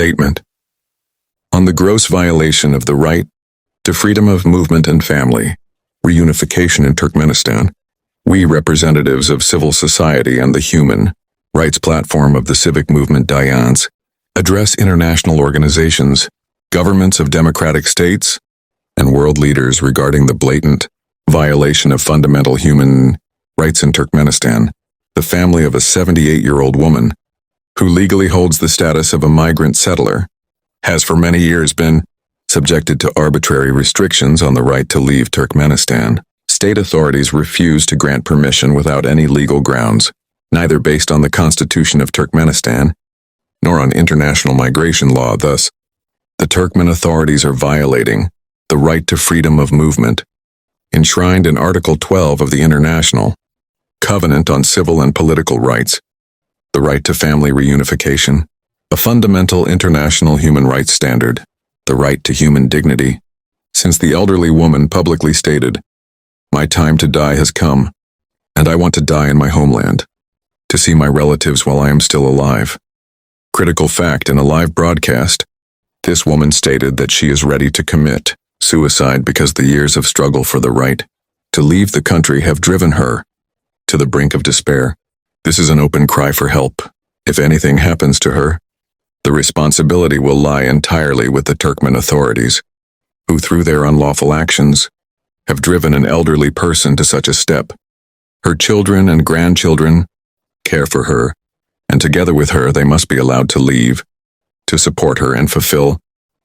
Statement. On the gross violation of the right to freedom of movement and family reunification in Turkmenistan, we representatives of civil society and the human rights platform of the civic movement Dayans address international organizations, governments of democratic states, and world leaders regarding the blatant violation of fundamental human rights in Turkmenistan, the family of a 78-year-old woman who legally holds the status of a migrant settler has for many years been subjected to arbitrary restrictions on the right to leave Turkmenistan. State authorities refuse to grant permission without any legal grounds, neither based on the Constitution of Turkmenistan nor on international migration law. Thus, the Turkmen authorities are violating the right to freedom of movement, enshrined in Article 12 of the International Covenant on Civil and Political Rights, the right to family reunification, a fundamental international human rights standard, the right to human dignity. Since the elderly woman publicly stated, "My time to die has come, and I want to die in my homeland, to see my relatives while I am still alive." Critical fact: in a live broadcast, this woman stated that she is ready to commit suicide because the years of struggle for the right to leave the country have driven her to the brink of despair. This is an open cry for help. If anything happens to her, the responsibility will lie entirely with the Turkmen authorities, who through their unlawful actions have driven an elderly person to such a step. Her children and grandchildren care for her, and together with her they must be allowed to leave, to support her and fulfill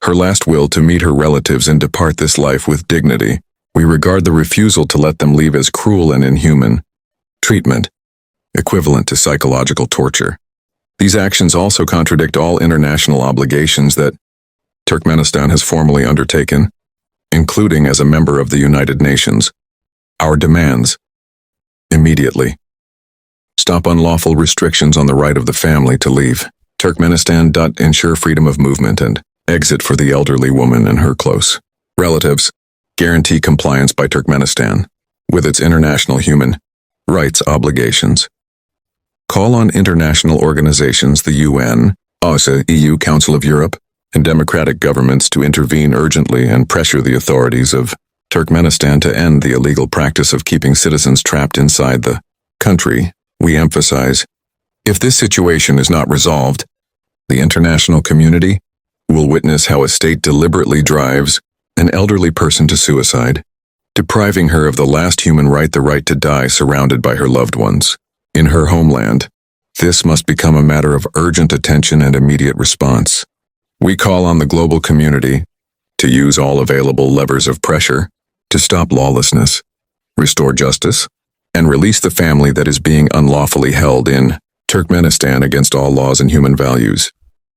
her last will to meet her relatives and depart this life with dignity. We regard the refusal to let them leave as cruel and inhuman treatment, equivalent to psychological torture. These actions also contradict all international obligations that Turkmenistan has formally undertaken, including as a member of the United Nations. Our demands: immediately stop unlawful restrictions on the right of the family to leave Turkmenistan. Ensure freedom of movement and exit for the elderly woman and her close relatives. Guarantee compliance by Turkmenistan with its international human rights obligations. Call on international organizations, the UN, OSCE, EU, Council of Europe, and democratic governments to intervene urgently and pressure the authorities of Turkmenistan to end the illegal practice of keeping citizens trapped inside the country. We emphasize, if this situation is not resolved, the international community will witness how a state deliberately drives an elderly person to suicide, depriving her of the last human right, the right to die surrounded by her loved ones in her homeland. This must become a matter of urgent attention and immediate response. We call on the global community to use all available levers of pressure to stop lawlessness, restore justice, and release the family that is being unlawfully held in Turkmenistan against all laws and human values.